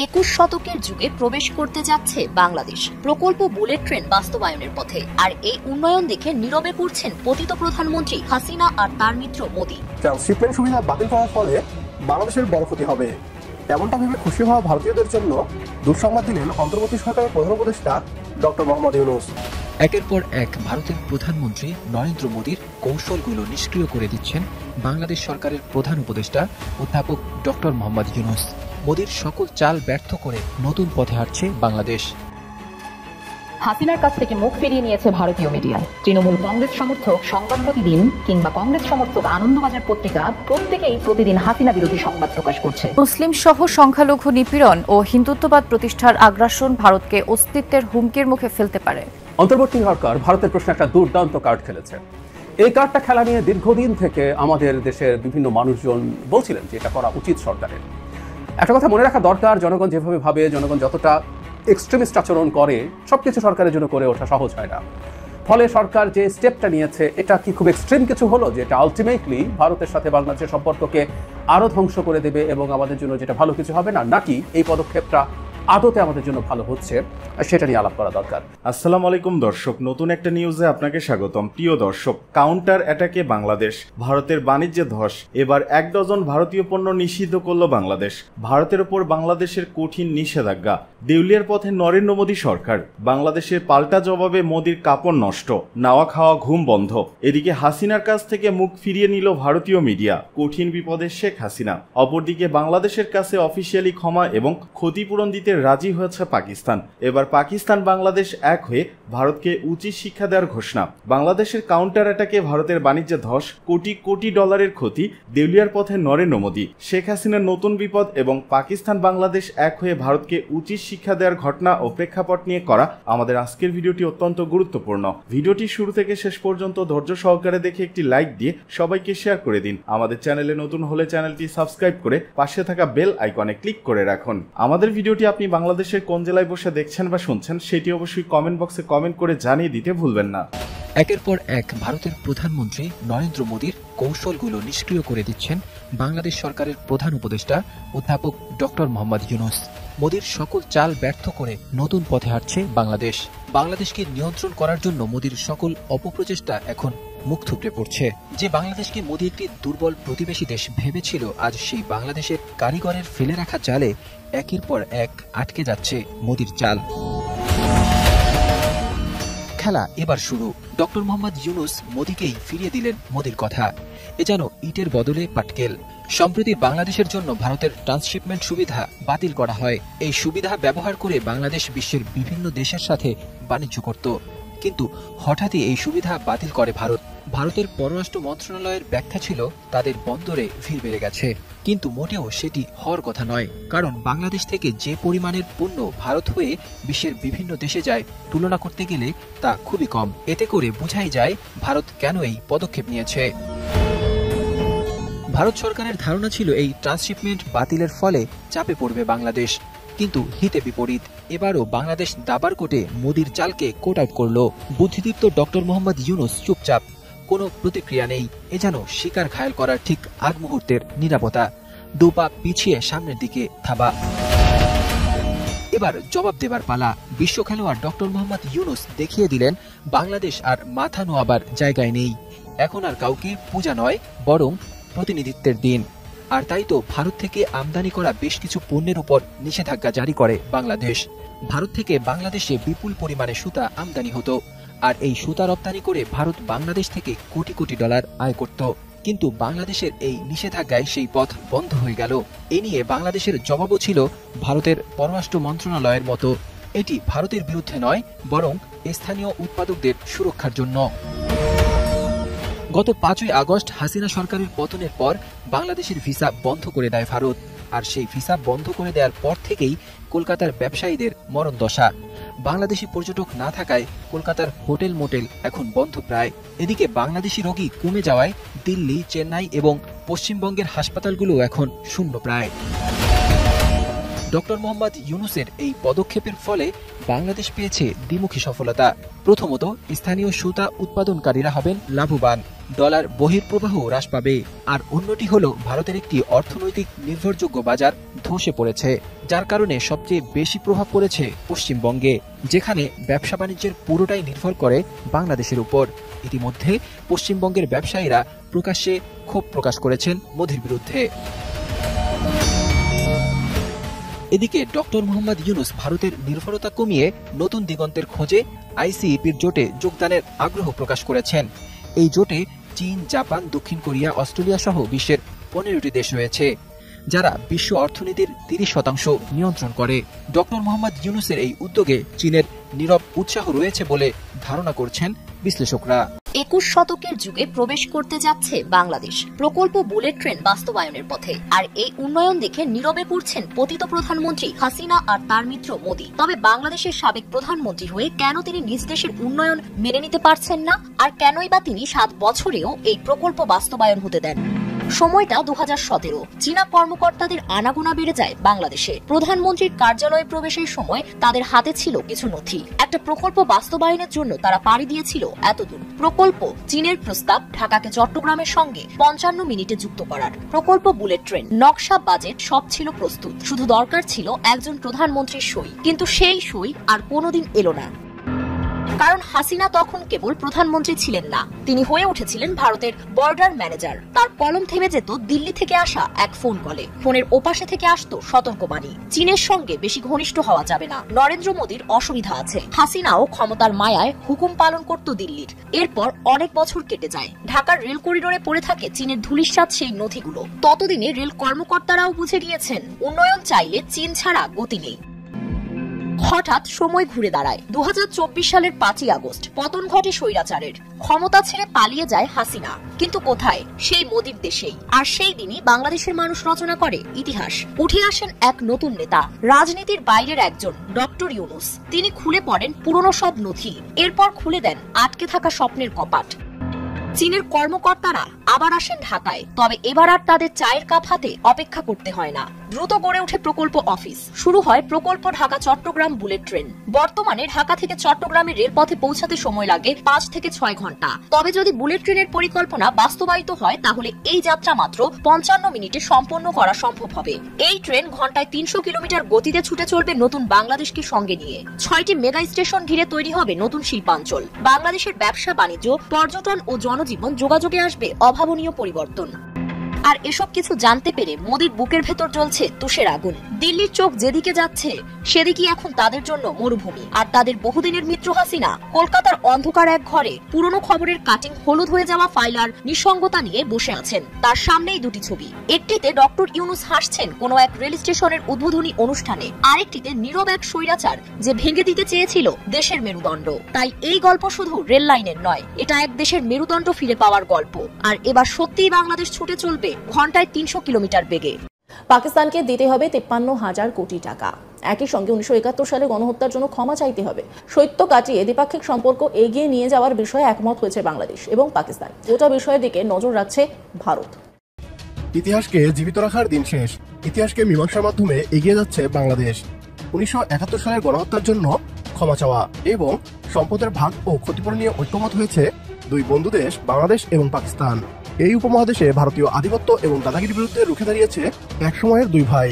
21 শতকের যুগে প্রবেশ করতে যাচ্ছে বাংলাদেশ। প্রকল্প বুলেট ট্রেন বাস্তবায়নের পথে, আর এই উন্নয়ন দেখে নীরবে পড়ছেন পতিত প্রধানমন্ত্রী হাসিনা আর তার মিত্র মোদি। ট্রান্সশিপমেন্ট সুবিধা বাতিল করার ফলে বাংলাদেশের বড় ক্ষতি হবে, এমনটা ভেবে খুশি হওয়া ভারতীয়দের জন্য দুঃসংবাদ দিলেন অন্তর্বর্তী সরকারের প্রধান উপদেষ্টা ডক্টর মোহাম্মদ ইউনূস। একের পর এক ভারতের প্রধানমন্ত্রী নরেন্দ্র মোদীর কৌশলগুলো নিষ্ক্রিয় করে দিচ্ছেন বাংলাদেশ সরকারের প্রধান উপদেষ্টা অধ্যাপক ডক্টর মোহাম্মদ ইউনূস। মোদীর সকল চাল ব্যর্থ করে নতুন পথে হাঁটছে বাংলাদেশ। হাসিনার কাছ থেকে মুখ ফিরিয়ে নিয়েছে ভারতীয় মিডিয়া। তৃণমূল কংগ্রেস সমর্থক সংবাদ প্রতিদিন কিংবা কংগ্রেস সমর্থক আনন্দবাজার পত্রিকা প্রত্যেকেই প্রতিদিন হাসিনা বিরোধী সংবাদ প্রকাশ করছে। মুসলিম সহ সংখ্যালঘু নিপীড়ন ও হিন্দুত্ববাদ প্রতিষ্ঠার আগ্রাসন ভারতকে অস্তিত্বের হুমকির মুখে ফেলতে পারে। অন্তর্বর্তী সরকার ভারতের প্রশ্নে একটা দুর্দান্ত কার্ড খেলেছে। এই কার্ডটা খেলা নিয়ে দীর্ঘদিন থেকে আমাদের দেশের বিভিন্ন মানুষজন বলছিলেন যে এটা করা উচিত সরকারের। একটা কথা মনে রাখা দরকার, জনগণ যেভাবে ভাবে, জনগণ যতটা এক্সট্রিমিস্ট আচরণ করে, সবকিছু সরকারের জন্য করে ওঠা সহজ হয় না। ফলে সরকার যে স্টেপটা নিয়েছে এটা কি খুব এক্সট্রিম কিছু হলো, যেটা আলটিমেটলি ভারতের সাথে বাংলাদেশের সম্পর্ককে আরো ধ্বংস করে দেবে এবং আমাদের জন্য যেটা ভালো কিছু হবে না, নাকি এই পদক্ষেপটা আদতে আমাদের জন্য ভালো হচ্ছে, সেটা নিয়ে আলাপ করা দরকার। আসসালামু আলাইকুম দর্শক, নতুন একটা নিউজে আপনাকে স্বাগতম। প্রিয় দর্শক, কাউন্টার অ্যাটাকে বাংলাদেশ, ভারতের বাণিজ্যে ধস। এবার 1 ডজন ভারতীয় পণ্য নিষিদ্ধ করল বাংলাদেশ। ভারতের ওপর বাংলাদেশের কঠিন নিষেধাজ্ঞা। দেউলিয়ার পথে নরেন্দ্র মোদী সরকার। বাংলাদেশের পাল্টা জবাবে মোদীর কাপড় নষ্ট, নাওয়া খাওয়া ঘুম বন্ধ। এদিকে হাসিনার কাছ থেকে মুখ ফিরিয়ে নিল ভারতীয় মিডিয়া। কঠিন বিপদে শেখ হাসিনা। অপরদিকে বাংলাদেশের কাছে অফিসিয়ালি ক্ষমা এবং ক্ষতিপূরণ দিতে রাজি হয়েছে পাকিস্তান। এবার পাকিস্তান বাংলাদেশ এক হয়ে ভারতকে উচিত শিক্ষা দেওয়ার ঘোষণা। বাংলাদেশের কাউন্টার অ্যাটাকে ভারতের বাণিজ্যে ধস, কোটি কোটি ডলারের ক্ষতি, দেউলিয়ার পথে নরেন্দ্র মোদী। শেখ হাসিনার নতুন বিপদ এবং পাকিস্তান বাংলাদেশ এক হয়ে ভারতকে উচিত শিক্ষা দেওয়ার ঘটনা ও প্রেক্ষাপট নিয়ে করা আমাদের আজকের ভিডিওটি অত্যন্ত গুরুত্বপূর্ণ। ভিডিওটি শুরু থেকে শেষ পর্যন্ত ধৈর্য সহকারে দেখে একটি লাইক দিয়ে সবাইকে শেয়ার করে দিন। আমাদের চ্যানেলে নতুন হলে চ্যানেলটি সাবস্ক্রাইব করে পাশে থাকা বেল আইকনে ক্লিক করে রাখুন। আমাদের ভিডিওটি আপনি বাংলাদেশের কোন জেলায় বসে দেখছেন বা শুনছেন সেটি অবশ্যই কমেন্ট বক্সে কমেন্ট করে জানিয়ে দিতে ভুলবেন না। একের পর এক ভারতের প্রধানমন্ত্রী নরেন্দ্র মোদীর কৌশলগুলো নিষ্ক্রিয় করে দিচ্ছেন বাংলাদেশ সরকারের প্রধান উপদেষ্টা অধ্যাপক ডক্টর মোহাম্মদ ইউনূস। মোদীর সকল চাল ব্যর্থ করে নতুন পথে হাঁটছে বাংলাদেশ। বাংলাদেশকে নিয়ন্ত্রণ করার জন্য মোদীর সকল অপপ্রচেষ্টা এখন মুখ থুবড়ে পড়ছে। যে বাংলাদেশকে মোদী একটি দুর্বল প্রতিবেশী দেশ ভেবেছিল, আজ সেই বাংলাদেশের কারিগরের ফেলে রাখা জালে একের পর এক আটকে যাচ্ছে মোদীর চাল। খেলা এবার শুরু। ডক্টর মোহাম্মদ ইউনূস মোদীকেই ফিরিয়ে দিলেন মোদীর কথা। এ যেন ইটের বদলে পাটকেল। সম্প্রতি বাংলাদেশের জন্য ভারতের ট্রান্সশিপমেন্ট সুবিধা বাতিল করা হয়। এই সুবিধা ব্যবহার করে বাংলাদেশ বিশ্বের বিভিন্ন দেশের সাথে বাণিজ্য করত, কিন্তু হঠাৎই এই সুবিধা বাতিল করে ভারত। ভারতের পররাষ্ট্র মন্ত্রণালয়ের ব্যাখ্যা ছিল তাদের বন্দরে ভিড় বেড়ে গেছে, কিন্তু মোটেও সেটি হওয়ার কথা নয়। কারণ বাংলাদেশ থেকে যে পরিমাণের পণ্য ভারত হয়ে বিশ্বের বিভিন্ন দেশে যায়, তুলনা করতে গেলে তা খুবই কম। এতে করে বোঝাই যায় ভারত কেন এই পদক্ষেপ নিয়েছে। ভারত সরকারের ধারণা ছিল এই ট্রান্সশিপমেন্ট বাতিলের ফলে চাপে পড়বে বাংলাদেশ, কিন্তু হিতে বিপরীত। এবারও বাংলাদেশ দাবার কোটে মোদীর চালকে কোট আউট করল। বুদ্ধিদীপ্ত ডক্টর মোহাম্মদ ইউনূস চুপচাপ, কোনো প্রতিক্রিয়া নেই। এ যেন শিকার ঘায়েল করার ঠিক আগ মুহূর্তের নিরাপত্তা। দুপা পিছিয়ে সামনের দিকে থাবা। এবার জবাব দেবার পালা। বিশ্ব খেলোয়াড় ডক্টর মোহাম্মদ ইউনূস দেখিয়ে দিলেন বাংলাদেশ আর মাথা নোয়াবার জায়গায় নেই। এখন আর কাউকে পূজা নয়, বরং প্রতিনিধিত্বের দিন। আর তাই তো ভারত থেকে আমদানি করা বেশ কিছু পণ্যের উপর নিষেধাজ্ঞা জারি করে বাংলাদেশ। ভারত থেকে বাংলাদেশে বিপুল পরিমাণে সুতা আমদানি হতো, আর এই সুতা রপ্তানি করে ভারত বাংলাদেশ থেকে কোটি কোটি ডলার আয় করত। কিন্তু বাংলাদেশের এই নিষেধাজ্ঞায় সেই পথ বন্ধ হয়ে গেল। এ নিয়ে বাংলাদেশের জবাবও ছিল ভারতের পররাষ্ট্র মন্ত্রণালয়ের মতো। এটি ভারতের বিরুদ্ধে নয়, বরং স্থানীয় উৎপাদকদের সুরক্ষার জন্য। গত 5ই আগস্ট হাসিনা সরকারের পতনের পর বাংলাদেশের ভিসা বন্ধ করে দেয় ভারত। আর সেই ভিসা বন্ধ করে দেওয়ার পর থেকেই কলকাতার ব্যবসায়ীদের মরণ দশা। বাংলাদেশি পর্যটক না থাকায় কলকাতার হোটেল মোটেল এখন বন্ধ প্রায়। এদিকে বাংলাদেশি রোগী কমে যাওয়ায় দিল্লি, চেন্নাই এবং পশ্চিমবঙ্গের হাসপাতালগুলো এখন শূন্য প্রায়। ডক্টর মোহাম্মদ ইউনূসের এই পদক্ষেপের ফলে বাংলাদেশ পেয়েছে দ্বিমুখী সফলতা। প্রথমত, স্থানীয় সুতা উৎপাদনকারীরা হবেন লাভবান, ডলার বহির্প্রবাহ হ্রাস পাবে। আর অন্যটি হল ভারতের একটি অর্থনৈতিক নির্ভরযোগ্য বাজার ধসে পড়েছে, যার কারণে সবচেয়ে বেশি প্রভাব পড়েছে পশ্চিমবঙ্গে, যেখানে ব্যবসা বাণিজ্যের পুরোটাই নির্ভর করে বাংলাদেশের উপর। ইতিমধ্যে পশ্চিমবঙ্গের ব্যবসায়ীরা প্রকাশ্যে ক্ষোভ প্রকাশ করেছেন মোদির বিরুদ্ধে। এদিকে ডক্টর মোহাম্মদ ইউনূস ভারতের নির্ভরতা কমিয়ে নতুন দিগন্তের খোঁজে আইসিইপির জোটে যোগদানের আগ্রহ প্রকাশ করেছেন। এই জোটে চীন, জাপান, দক্ষিণ কোরিয়া, অস্ট্রেলিয়া সহ বিশ্বের 15টি দেশ রয়েছে, যারা বিশ্ব অর্থনীতির 30% নিয়ন্ত্রণ করে। ডক্টর মোহাম্মদ ইউনূসের এই উদ্যোগে চীনের নীরব উৎসাহ রয়েছে বলে ধারণা করছেন বিশ্লেষকরা। 21 শতকের যুগে প্রবেশ করতে যাচ্ছে বাংলাদেশ। প্রকল্প বুলেট ট্রেন বাস্তবায়নের পথে। আর এই উন্নয়ন দেখে নীরবে পড়ছেন পতিত প্রধানমন্ত্রী হাসিনা আর তার মিত্র মোদি। তবে বাংলাদেশের সাবেক প্রধানমন্ত্রী হয়ে কেন তিনি নিজ দেশের উন্নয়ন মেনে নিতে পারছেন না, আর কেনই বা তিনি 7 বছরেও এই প্রকল্প বাস্তবায়ন হতে দেন? সময়টা 2017। চীনা কর্মকর্তাদের আনাগোনা বেড়ে যায় বাংলাদেশে। প্রধানমন্ত্রীর কার্যালয়ে প্রবেশের সময় তাদের হাতে ছিল কিছু নথি। একটা প্রকল্প বাস্তবায়নের জন্য তারা পাড়ি দিয়েছিল এতদূর। প্রকল্প চীনের প্রস্তাব ঢাকাকে চট্টগ্রামের সঙ্গে 55 মিনিটে যুক্ত করার। প্রকল্প বুলেট ট্রেন, নকশা, বাজেট সব ছিল প্রস্তুত, শুধু দরকার ছিল একজন প্রধানমন্ত্রীর সই। কিন্তু সেই সই আর কোনোদিন এলো না, কারণ হাসিনা তখন কেবল প্রধানমন্ত্রী ছিলেন না, তিনি হয়ে উঠেছিলেন ভারতের বর্ডার ম্যানেজার। তার কলম থেমে যেত দিল্লি থেকে আসা এক ফোন কলে। ফোনের ওপাশে থেকে আসতো সতর্কবাণী, চীনের সঙ্গে বেশি ঘনিষ্ঠ হওয়া যাবে না, নরেন্দ্র মোদীর অসুবিধা আছে। হাসিনাও ক্ষমতার মায়ায় হুকুম পালন করত দিল্লির। এরপর অনেক বছর কেটে যায়, ঢাকার রেল করিডোরে পড়ে থাকে চীনের ধূলিসাৎ সেই নথিগুলো। ততদিনে রেল কর্মকর্তারাও বুঝে গিয়েছেন উন্নয়ন চাইলে চীন ছাড়া গতি নেই। হঠাৎ সময় ঘুরে দাঁড়ায় 2024 সালের 5ই আগস্ট। পতন ঘটে স্বৈরাচারের, ক্ষমতা ছেড়ে পালিয়ে যায় হাসিনা। কিন্তু কোথায়? সেই মোদির দেশেই। আর সেই দিনই বাংলাদেশের মানুষ রচনা করে ইতিহাস। উঠে আসেন এক নতুন নেতা, রাজনীতির বাইরের একজন, ডক্টর ইউনূস। তিনি খুলে পড়েন পুরনো সব নথি, এরপর খুলে দেন আটকে থাকা স্বপ্নের কপাট। চীনের কর্মকর্তারা আবার আসেন ঢাকায়, তবে এবার আর তাদের চায়ের কাপ হাতে অপেক্ষা করতে হয় না। দ্রুত গড়ে ওঠে প্রকল্প অফিস। শুরু হয় প্রকল্প ঢাকা চট্টগ্রাম বুলেট ট্রেন। বর্তমানে ঢাকা থেকে চট্টগ্রামের রেলপথে পৌঁছাতে সময় লাগে 5 থেকে 6 ঘন্টা। তবে যদি বুলেট ট্রেনের পরিকল্পনা বাস্তবায়িত হয়, তাহলে এই যাত্রা মাত্র 55 মিনিটে সম্পন্ন করা সম্ভব হবে। এই ট্রেন ঘন্টায় 300 কিলোমিটার গতিতে ছুটে চলবে নতুন বাংলাদেশকে সঙ্গে নিয়ে। 6টি মেগা স্টেশন ঘিরে তৈরি হবে নতুন শিল্পাঞ্চল। বাংলাদেশের ব্যবসা বাণিজ্য, পর্যটন ও জনজীবন যোগাযোগে আসবে অভাবনীয় পরিবর্তন। আর এসব কিছু জানতে পেরে মোদির বুকের ভেতর জ্বলছে তুষের আগুন। দিল্লির চোখ যেদিকে যাচ্ছে সেদিকেই এখন তাদের জন্য মরুভূমি। আর তাদের বহুদিনের মিত্র হাসিনা কলকাতার অন্ধকার এক ঘরে পুরনো খবরের কাটিং হলুদ হয়ে যাওয়া ফাইল আর নিঃসঙ্গতা নিয়ে বসে আছেন। তার সামনেই দুটি ছবি, একটিতে ডক্টর ইউনূস হাসছেন কোনো এক রেল স্টেশনের উদ্বোধনী অনুষ্ঠানে, আরেকটিতে নীরব এক স্বৈরাচার যে ভেঙে দিতে চেয়েছিল দেশের মেরুদণ্ড। তাই এই গল্প শুধু রেল লাইনের নয়, এটা এক দেশের মেরুদণ্ড ফিরে পাওয়ার গল্প। আর এবার সত্যিই বাংলাদেশ ছুটে চলবে ঘন্টায় 300 কিলোমিটার বেগে। পাকিস্তানকে দিতে হবে 53,000 কোটি টাকা। একই সঙ্গে 1971 সালে গণহত্যার জন্য ক্ষমা চাইতে হবে। শৈত্য কাটিয়ে দ্বিপাক্ষিক সম্পর্ক এগিয়ে নিয়ে যাওয়ার বিষয়ে একমত হয়েছে বাংলাদেশ এবং পাকিস্তান। গোটা বিষয়ের দিকে নজর রাখছে ভারত। ইতিহাসকে জীবিত রাখার দিন শেষ। ইতিহাসকে মীমাংসার মাধ্যমে এগিয়ে যাচ্ছে বাংলাদেশ। 1971 সালের গণহত্যার জন্য ক্ষমা চাওয়া এবং সম্পদের ভাগ ও ক্ষতিপূরণ নিয়ে ঐক্যমত হয়েছে দুই বন্ধু দেশ বাংলাদেশ এবং পাকিস্তান। এই উপমহাদেশে ভারতীয় আধিপত্য এবং দাদাগিরির বিরুদ্ধে রুখে দাঁড়িয়েছে এক সময়ের দুই ভাই।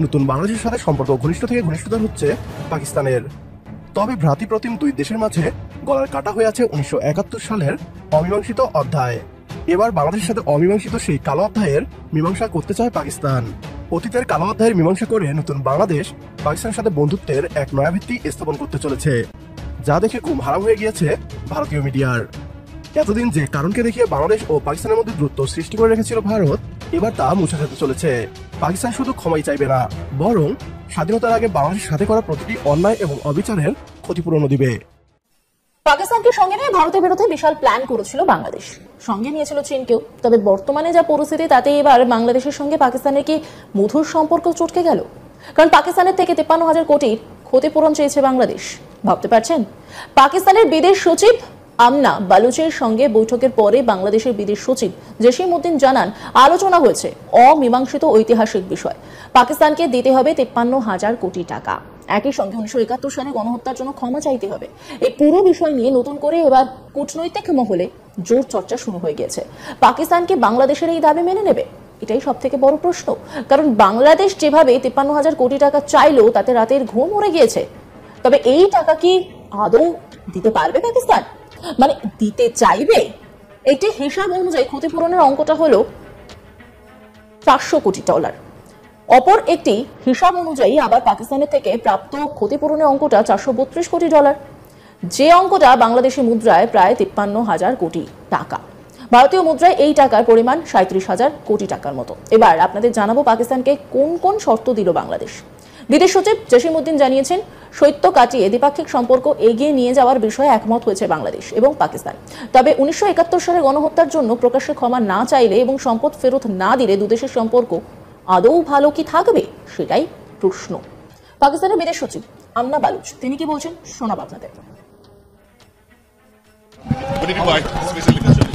নতুন বাংলাদেশের সাথে সম্পর্ক ঘনিষ্ঠ থেকে ঘনিষ্ঠতর হচ্ছে পাকিস্তানের। তবে ভ্রাতৃপ্রতিম দুই দেশের মাঝে গলার কাটা হয়ে আছে 1971 সালের অমীমাংসিত অধ্যায়। এবার বাংলাদেশের সাথে অমীমাংসিত সেই কালো অধ্যায়ের মীমাংসা করতে চায় পাকিস্তান। অতীতের কালো অধ্যায়ের মীমাংসা করে নতুন বাংলাদেশ পাকিস্তানের সাথে বন্ধুত্বের এক নয়া ভিত্তি স্থাপন করতে চলেছে, যা দেখে ঘুম হারাম হয়ে গিয়েছে ভারতীয় মিডিয়ার। এতদিন যে কারণকে দেখিয়ে বাংলাদেশ ও পাকিস্তানের মধ্যে দূরত্ব সৃষ্টি করে রেখেছিল ভারত, এবার তা মুছে যেতে চলেছে। পাকিস্তান শুধু ক্ষমাই চাইবে না, বরং স্বাধীনতার আগে বাংলাদেশের সাথে করা প্রতিটি অন্যায় এবং অবিচারের ক্ষতিপূরণও দিবে। পাকিস্তানকে সঙ্গে নিয়ে ভারতের বিরুদ্ধে বিশাল প্ল্যান করেছিল বাংলাদেশ, সঙ্গে নিয়েছিল চীনকেও। তবে বর্তমানে যা পরিস্থিতি, তাতে এবার বাংলাদেশের সঙ্গে পাকিস্তানের কি মধুর সম্পর্ক চটকে গেল? কারণ পাকিস্তানের থেকে 53,000 কোটির ক্ষতিপূরণ চেয়েছে বাংলাদেশ। ভাবতে পারছেন? পাকিস্তানের বিদেশ সচিব আমনা বালুচের সঙ্গে বৈঠকের পরে বাংলাদেশের বিদেশ সচিব জসিম উদ্দিন জানান, আলোচনা হয়েছে অমীমাংসিত ঐতিহাসিক বিষয়। পাকিস্তানকে দিতে হবে 53,000 কোটি টাকা। একই সঙ্গে 1971 সালে গণহত্যার জন্য ক্ষমা চাইতে হবে। এই পুরো বিষয় নিয়ে নতুন করে এবার কূটনৈতিক মহলে জোর চর্চা শুরু হয়ে গেছে। পাকিস্তানকে বাংলাদেশের এই দাবি মেনে নেবে? এটাই সব থেকে বড় প্রশ্ন। কারণ বাংলাদেশ যেভাবে 53,000 কোটি টাকা চাইলো তাতে রাতের ঘুম উড়ে গিয়েছে। তবে এই টাকা কি আদৌ দিতে পারবে পাকিস্তান? মানে দিতে চাইবে? একটি হিসাব অনুযায়ী ক্ষতিপূরণের অঙ্কটা হলো $400 কোটি। অপর একটি হিসাব অনুযায়ী আবার পাকিস্তানের থেকে প্রাপ্ত ক্ষতিপূরণের অঙ্কটা $432 কোটি, যে অঙ্কটা বাংলাদেশি মুদ্রায় প্রায় 53,000 কোটি টাকা। ভারতীয় মুদ্রায় এই টাকার পরিমাণ 37,000 কোটি টাকার মতো। এবার আপনাদের জানাবো পাকিস্তানকে কোন কোন শর্ত দিল বাংলাদেশ। বিদেশ সচিব জসিম উদ্দিন জানিয়েছেন, শৈত্য কাটিয়ে দ্বিপাক্ষিক সম্পর্ক এগিয়ে নিয়ে যাওয়ার বিষয়ে একমত হয়েছে বাংলাদেশ এবং পাকিস্তান। তবে 1971 সালে গণহত্যার জন্য প্রকাশ্যে ক্ষমা না চাইলে এবং সম্পদ ফেরত না দিলে দুদেশের সম্পর্ক আদৌ ভালো কি থাকবে, সেটাই প্রশ্ন। পাকিস্তানের বিদেশ সচিব আমনা বালুচ তিনি কি বলছেন শোনাব আপনাদের। What did you buy? Special discussion.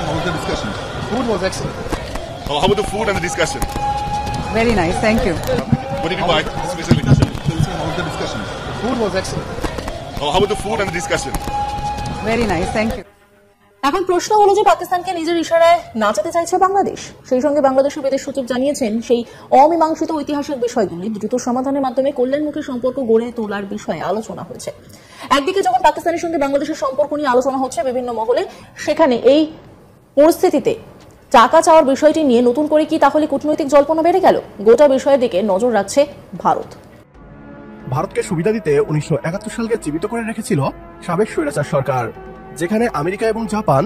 How was the discussion? Food was excellent. How about the food and the discussion? Very nice, thank you. What did you buy? Special discussion. How was the discussion? Food was excellent. How about the food and the discussion? Very nice, thank you. এখন প্রশ্ন হলো যে পাকিস্তানকে নিজের ইশারায় নাচাতে চাইছে বাংলাদেশ। সেই সঙ্গে বাংলাদেশের বিদেশ সচিব জানিয়েছেন, সেই অমীমাংসিত ঐতিহাসিক বিষয়গুলি দ্রুত সমাধানের মাধ্যমে কল্যাণমুখী সম্পর্ক গড়ে তোলার বিষয়ে আলোচনা হয়েছে। একদিকে যখন পাকিস্তানের সঙ্গে বাংলাদেশের সম্পর্ক নিয়ে আলোচনা হচ্ছে বিভিন্ন মহলে, সেখানে এই পরিস্থিতিতে টাকা চাওয়ার বিষয়টি নিয়ে নতুন করে কি তাহলে কূটনৈতিক জল্পনা বেড়ে গেল? গোটা বিষয়ের দিকে নজর রাখছে ভারত। ভারতকে সুবিধা দিতে 1971 সালকে জীবিত করে রেখেছিল সাবেক স্বৈরাচার সরকার, যেখানে আমেরিকা এবং জাপান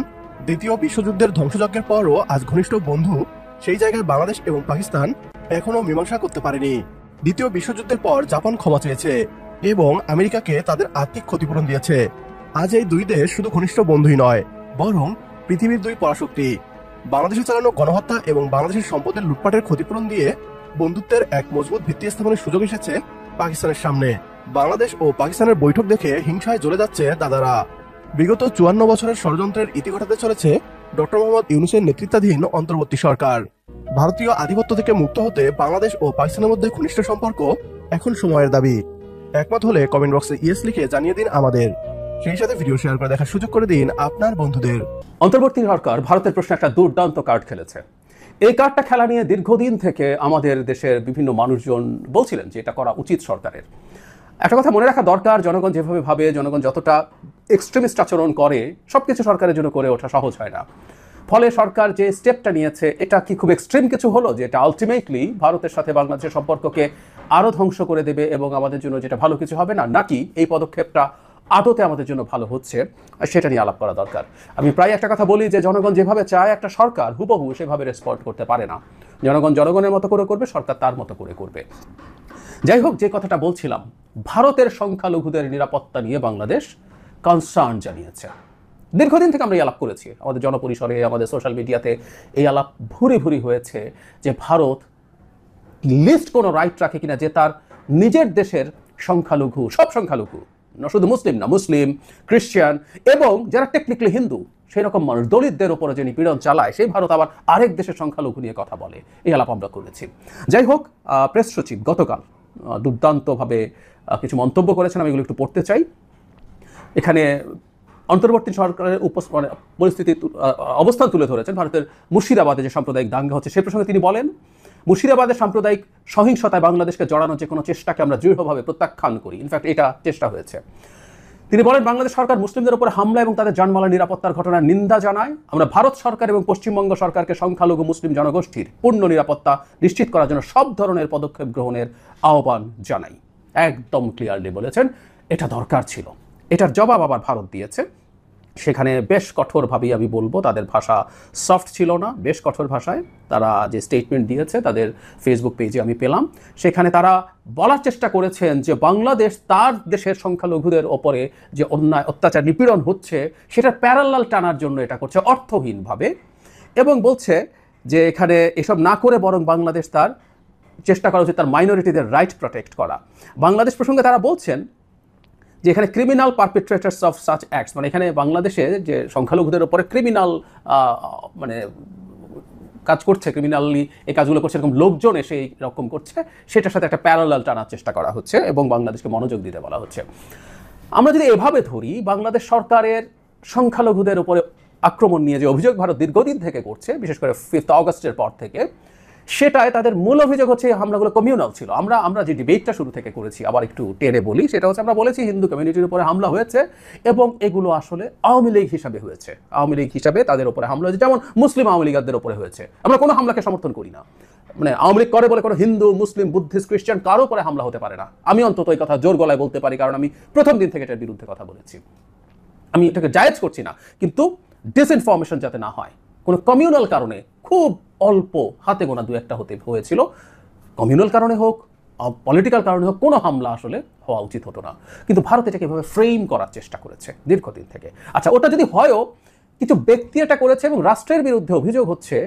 দ্বিতীয় বিশ্বযুদ্ধের ধ্বংসযজ্ঞের পরও আজ ঘনিষ্ঠ বন্ধু। সেই জায়গায় বাংলাদেশ এবং পাকিস্তান এখনো মীমাংসা করতে পারেনি। দ্বিতীয় বিশ্বযুদ্ধের পর জাপান ক্ষমা চেয়েছে এবং আমেরিকাকে তাদের আর্থিক ক্ষতিপূরণ দিয়েছে। আজ এই দুই দেশ শুধু ঘনিষ্ঠ বন্ধুই নয়, বরং পৃথিবীর দুই পরাশক্তি। বাংলাদেশে চালানো গণহত্যা এবং বাংলাদেশের সম্পদের লুটপাটের ক্ষতিপূরণ দিয়ে বন্ধুত্বের এক মজবুত ভিত্তি স্থাপনের সুযোগ এসেছে পাকিস্তানের সামনে। বাংলাদেশ ও পাকিস্তানের বৈঠক দেখে হিংসায় জ্বলে যাচ্ছে দাদারা। বিগত 54 বছরের ষড়যন্ত্রের ইতি ঘটাতে চলেছে ডক্টর মোহাম্মদ ইউনূসের নেতৃত্বাধীন অন্তর্বর্তী সরকার। ভারতীয় আধিপত্য থেকে মুক্ত হতে বাংলাদেশ ও পাকিস্তানের মধ্যে ঘনিষ্ঠ সম্পর্ক এখন সময়ের দাবি। একমত হলে কমেন্ট বক্সে ইয়েস লিখে জানিয়ে দিন আমাদের। সেই সাথে ভিডিও শেয়ার করে দেখার সুযোগ করে দিন আপনার বন্ধুদের। অন্তর্বর্তী সরকার ভারতের প্রশ্নে একটা দুর্দান্ত কার্ড খেলেছে। এই কার্ডটা খেলা নিয়ে দীর্ঘদিন থেকে আমাদের দেশের বিভিন্ন মানুষজন বলছিলেন যে এটা করা উচিত সরকারের। একটা কথা মনে রাখা দরকার, জনগণ যেভাবে ভাবে, জনগণ যতটা এক্সট্রিমিস্ট আচরণ করে, সবকিছু সরকারের জন্য করে ওঠা সহজ হয় না। ফলে সরকার যে স্টেপটা নিয়েছে, এটা কি খুব এক্সট্রিম কিছু হলো যে এটা আলটিমেটলি ভারতের সাথে বাংলাদেশের সম্পর্ককে আরো ধ্বংস করে দেবে এবং আমাদের জন্য যেটা ভালো কিছু হবে না, নাকি এই পদক্ষেপটা আদতে আমাদের জন্য ভালো হচ্ছে, সেটা নিয়ে আলাপ করা দরকার। আমি প্রায় একটা কথা বলি যে জনগণ যেভাবে চায় একটা সরকার হুবহু সেভাবে রেসপন্ড করতে পারে না। জনগণ জনগণের মতো করে করবে, সরকার তার মতো করে করবে। যাই হোক, যে কথাটা বলছিলাম, ভারতের সংখ্যালঘুদের নিরাপত্তা নিয়ে বাংলাদেশ কনসার্ন জানিয়েছে। দীর্ঘদিন থেকে আমরা এই আলাপ করেছি, আমাদের জনপরিসরে, আমাদের সোশ্যাল মিডিয়াতে এই আলাপ ভুরি ভুরি হয়েছে যে ভারত লিস্ট কোনো রাইট রাখে কিনা যে তার নিজের দেশের সংখ্যালঘু, সব সংখ্যালঘু, শুধু মুসলিম না, মুসলিম, খ্রিস্টান এবং যারা টেকনিক্যালি হিন্দু সেই রকম মানুষ, দলিতদের ওপরে যে নিপীড়ন চালায়, সেই ভারত আবার আরেক দেশের সংখ্যালঘু নিয়ে কথা বলে। এই আলাপ আমরা করেছি। যাই হোক, প্রেস সচিব গতকাল দুর্দান্তভাবে কিছু মন্তব্য করেছেন, আমি এগুলো একটু পড়তে চাই। এখানে অন্তর্বর্তী সরকারের পরিস্থিতি অবস্থান তুলে ধরেছেন। ভারতের মুর্শিদাবাদে যে সাম্প্রদায়িক দাঙ্গা হচ্ছে সে প্রসঙ্গে তিনি বলেন, মুর্শিদাবাদের সাম্প্রদায়িক সহিংসতায় বাংলাদেশকে জড়ানোর যে কোনো চেষ্টাকে আমরা দৃঢ়ভাবে প্রত্যাখ্যান করি। ইনফ্যাক্ট এটা চেষ্টা হয়েছে। তিনি বলেন, বাংলাদেশ সরকার মুসলিমদের উপর হামলা এবং তাদের জানমালের নিরাপত্তার ঘটনার নিন্দা জানায়। আমরা ভারত সরকার এবং পশ্চিমবঙ্গ সরকারকে সংখ্যালঘু মুসলিম জনগোষ্ঠীর পূর্ণ নিরাপত্তা নিশ্চিত করার জন্য সব ধরনের পদক্ষেপ গ্রহণের আহ্বান জানাই। একদম ক্লিয়ারলি বলেছেন এটা দরকার ছিল। এটার জবাব আবার ভারত দিয়েছে। সেখানে বেশ কঠোরভাবেই আমি বলবো, তাদের ভাষা সফট ছিল না, বেশ কঠোর ভাষায় তারা যে স্টেটমেন্ট দিয়েছে তাদের ফেসবুক পেজে আমি পেলাম। সেখানে তারা বলার চেষ্টা করেছেন যে বাংলাদেশ তার দেশের সংখ্যালঘুদের ওপরে যে অন্যায় অত্যাচার নিপীড়ন হচ্ছে সেটার প্যারালাল টানার জন্য এটা করছে অর্থহীনভাবে, এবং বলছে যে এখানে এসব না করে বরং বাংলাদেশ তার চেষ্টা করা উচিত তার মাইনরিটিদের রাইট প্রোটেক্ট করা। বাংলাদেশ প্রসঙ্গে তারা বলছেন যে এখানে ক্রিমিনাল পারপিট্রেটার্স অফ সাচ অ্যাক্টস, মানে এখানে বাংলাদেশে যে সংখ্যালঘুদের উপরে ক্রিমিনাল মানে কাজ করছে, ক্রিমিনালি এই কাজগুলো করছে, এরকম লোকজন এসে এইরকম করছে, সেটার সাথে একটা প্যারালাল টানার চেষ্টা করা হচ্ছে এবং বাংলাদেশকে মনোযোগ দিতে বলা হচ্ছে। আমরা যদি এভাবে ধরি, বাংলাদেশ সরকারের সংখ্যালঘুদের উপরে আক্রমণ নিয়ে যে অভিযোগ ভারত দীর্ঘদিন থেকে করছে, বিশেষ করে 5 অগস্টের পর থেকে, সেটায় তাদের মূল অভিযোগ হচ্ছে এই হামলাগুলো কমিউনাল ছিল। আমরা যে ডিবেটটা শুরু থেকে করেছি, আবার একটু টেনে বলি, সেটা হচ্ছে আমরা বলেছি হিন্দু কমিউনিটির উপরে হামলা হয়েছে এবং এগুলো আসলে আওয়ামী লীগ হিসাবে হয়েছে, আওয়ামী লীগ হিসাবে তাদের উপরে হামলা হয়েছে, যেমন মুসলিম আওয়ামী লীগদের উপরে হয়েছে। আমরা কোনো হামলাকে সমর্থন করি না, মানে আওয়ামী লীগ করে বলে কোনো হিন্দু, মুসলিম, বুদ্ধিস্ট, খ্রিস্টান কারো উপরে হামলা হতে পারে না। আমি অন্তত এই কথা জোর গলায় বলতে পারি, কারণ আমি প্রথম দিন থেকে এটার বিরুদ্ধে কথা বলেছি। আমি এটাকে জায়েজ করছি না, কিন্তু ডিসইনফরমেশন যাতে না হয়। কোনো কমিউনাল কারণে খুব অল্প হাতে গোনা 2-1টা হতে হয়েছিল, কমিউনাল কারণে হোক, পলিটিক্যাল কারণে হোক, কোনো হামলা আসলে হওয়া উচিত হতো না। কিন্তু ভারত এটাকে এভাবে ফ্রেম করার চেষ্টা করেছে দীর্ঘদিন থেকে। আচ্ছা, ওটা যদি হয়ও, কিছু ব্যক্তি এটা করেছে এবং রাষ্ট্রের বিরুদ্ধে অভিযোগ হচ্ছে,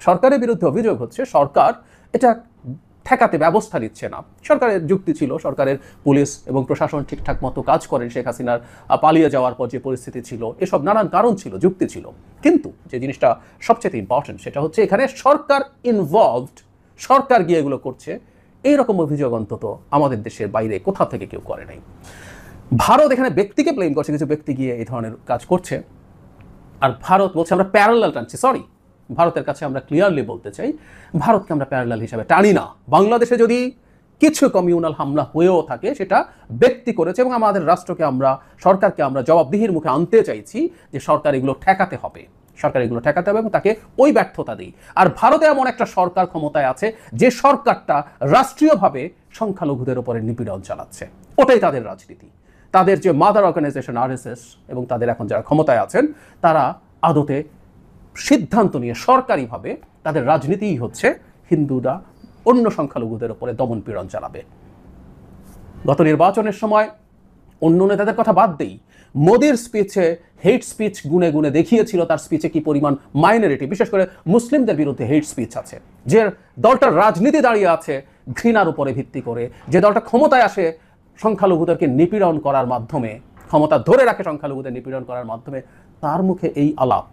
সরকারের বিরুদ্ধে অভিযোগ হচ্ছে সরকার এটা ঠেকাতে ব্যবস্থা নিচ্ছে না। সরকারের যুক্তি ছিল, সরকারের পুলিশ এবং প্রশাসন ঠিকঠাক মতো কাজ করেন, শেখ হাসিনার পালিয়ে যাওয়ার পর যে পরিস্থিতি ছিল, এসব নানান কারণ ছিল, যুক্তি ছিল। কিন্তু যে জিনিসটা সবচেয়ে ইম্পর্টেন্ট, সেটা হচ্ছে এখানে সরকার ইনভলভড, সরকার গিয়ে এগুলো করছে, এইরকম অভিযোগ অন্তত আমাদের দেশের বাইরে কোথা থেকে কেউ করে নাই। ভারত এখানে ব্যক্তিকে ব্লেম করছে, কিছু ব্যক্তি গিয়ে এই ধরনের কাজ করছে, আর ভারত বলছে আমরা প্যারালাল টানছি। সরি, ভারতের কাছে আমরা ক্লিয়ারলি বলতে চাই, ভারতকে আমরা প্যারালাল হিসাবে টানি না। বাংলাদেশে যদি কিছু কমিউনাল হামলা হয়েও থাকে, সেটা ব্যক্তি করেছে এবং আমাদের রাষ্ট্রকে আমরা, সরকারকে আমরা জবাবদিহির মুখে আনতে চাইছি যে সরকার এগুলো ঠেকাতে হবে, সরকার এগুলো ঠেকাতে হবে এবং তাকে ওই ব্যর্থতা দিই। আর ভারতে এমন একটা সরকার ক্ষমতায় আছে যে সরকারটা রাষ্ট্রীয়ভাবে সংখ্যালঘুদের উপরে নিপীড়ন চালাচ্ছে, ওটাই তাদের রাজনীতি। তাদের যে মাদার অর্গানাইজেশন আরএসএস এবং তাদের এখন যারা ক্ষমতায় আছেন, তারা আদতে সিদ্ধান্ত নিয়ে সরকারিভাবে তাদের রাজনীতিই হচ্ছে হিন্দুরা অন্য সংখ্যালঘুদের উপরে দমন পীড়ন চালাবে। গত নির্বাচনের সময় অন্য নেতাদের কথা বাদ দেই, মোদির স্পিচে হেট স্পিচ গুনে গুনে দেখিয়েছিল তার স্পিচে কি পরিমাণ মাইনরিটি, বিশেষ করে মুসলিমদের বিরুদ্ধে হেট স্পিচ আছে। যে দলটার রাজনীতি দাঁড়িয়ে আছে ঘৃণার উপরে ভিত্তি করে, যে দলটা ক্ষমতায় আসে সংখ্যালঘুদেরকে নিপীড়ন করার মাধ্যমে, ক্ষমতা ধরে রাখে সংখ্যালঘুদের নিপীড়ন করার মাধ্যমে, তার মুখে এই আলাপ,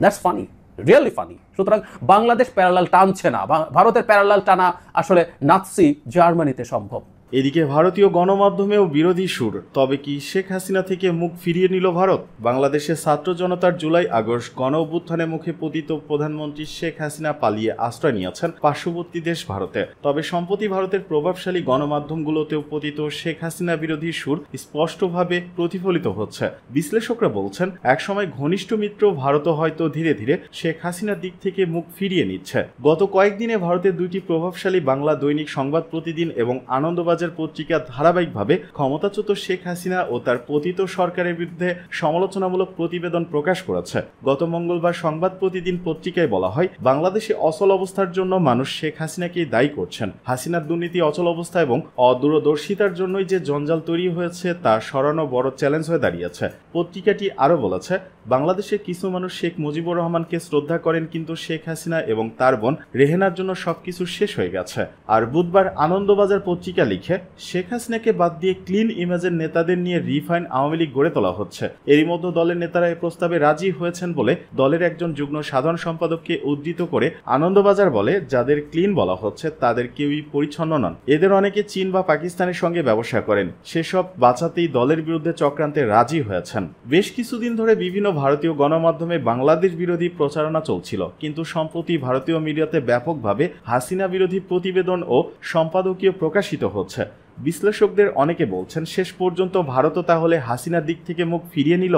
দ্যাটস ফানি, রিয়েলি ফানি। সুতরাং বাংলাদেশ প্যারালাল টানছে না, ভারতের প্যারালাল টানা আসলে নাৎসি জার্মানিতে সম্ভব। এদিকে ভারতীয় গণমাধ্যমেও বিরোধী সুর। তবে কি শেখ হাসিনা থেকে মুখ ফিরিয়ে নিল ভারত? বাংলাদেশের ছাত্র জনতার জুলাই আগস্ট গণ অভ্যুত্থানের মুখে পতিত প্রধানমন্ত্রী শেখ হাসিনা পালিয়ে আশ্রয় নিয়েছেন পার্শ্ববর্তী দেশ ভারতে। তবে সম্প্রতি ভারতের প্রভাবশালী গণমাধ্যমগুলোতেও পতিত শেখ হাসিনা বিরোধী সুর স্পষ্টভাবে প্রতিফলিত হচ্ছে। বিশ্লেষকরা বলছেন, একসময় ঘনিষ্ঠ মিত্র ভারতও হয়তো ধীরে ধীরে শেখ হাসিনার দিক থেকে মুখ ফিরিয়ে নিচ্ছে। গত কয়েকদিনে ভারতের 2টি প্রভাবশালী বাংলা দৈনিক সংবাদ প্রতিদিন এবং আনন্দবাজার পত্রিকা ধারাবাহিকভাবে ক্ষমতাচ্যুত শেখ হাসিনা ও তার পতিত সরকারের বিরুদ্ধে সমালোচনামূলক প্রতিবেদন প্রকাশ করেছে। গত মঙ্গলবার সংবাদ প্রতিদিন পত্রিকায় বলা হয়, বাংলাদেশে অচল অবস্থার জন্য মানুষ শেখ হাসিনাকেই দায়ী করছেন। হাসিনার দুর্নীতি, অচল অবস্থা এবং অদূরদর্শিতার জন্যই যে জঞ্জাল তৈরি হয়েছে তা সরানো বড় চ্যালেঞ্জ হয়ে দাঁড়িয়েছে। পত্রিকাটি আরও বলেছে, বাংলাদেশের কিছু মানুষ শেখ মুজিবুর রহমানকে শ্রদ্ধা করেন, কিন্তু শেখ হাসিনা এবং তার বোন রেহেনার জন্য সবকিছু শেষ হয়ে গেছে। আর বুধবার আনন্দবাজার পত্রিকা লিখে, শেখ হাসিনাকে বাদ দিয়ে ক্লিন ইমেজের নেতাদের নিয়ে রিফাইন আওয়ামী লীগ গড়ে তোলা হচ্ছে। এরই মধ্যে দলের নেতারা এই প্রস্তাবে রাজি হয়েছেন বলে দলের একজন যুগ্ম সাধারণ সম্পাদককে উদ্ধৃত করে আনন্দবাজার বলে, যাদের ক্লিন বলা হচ্ছে তাদের কেউই পরিচ্ছন্ন নন। এদের অনেকে চীন বা পাকিস্তানের সঙ্গে ব্যবসা করেন। সেসব বাঁচাতেই দলের বিরুদ্ধে চক্রান্তে রাজি হয়েছেন। বেশ কিছুদিন ধরে বিভিন্ন ভারতীয় গণমাধ্যমে বাংলাদেশ বিরোধী প্রচারণা চলছিল, কিন্তু সম্প্রতি ভারতীয় মিডিয়াতে ব্যাপকভাবে হাসিনা বিরোধী প্রতিবেদন ও সম্পাদকীয় প্রকাশিত হচ্ছে। বিশ্লেষকদের অনেকে বলছেন, শেষ পর্যন্ত ভারতও তাহলে হাসিনার দিক থেকে মুখ ফিরিয়ে নিল।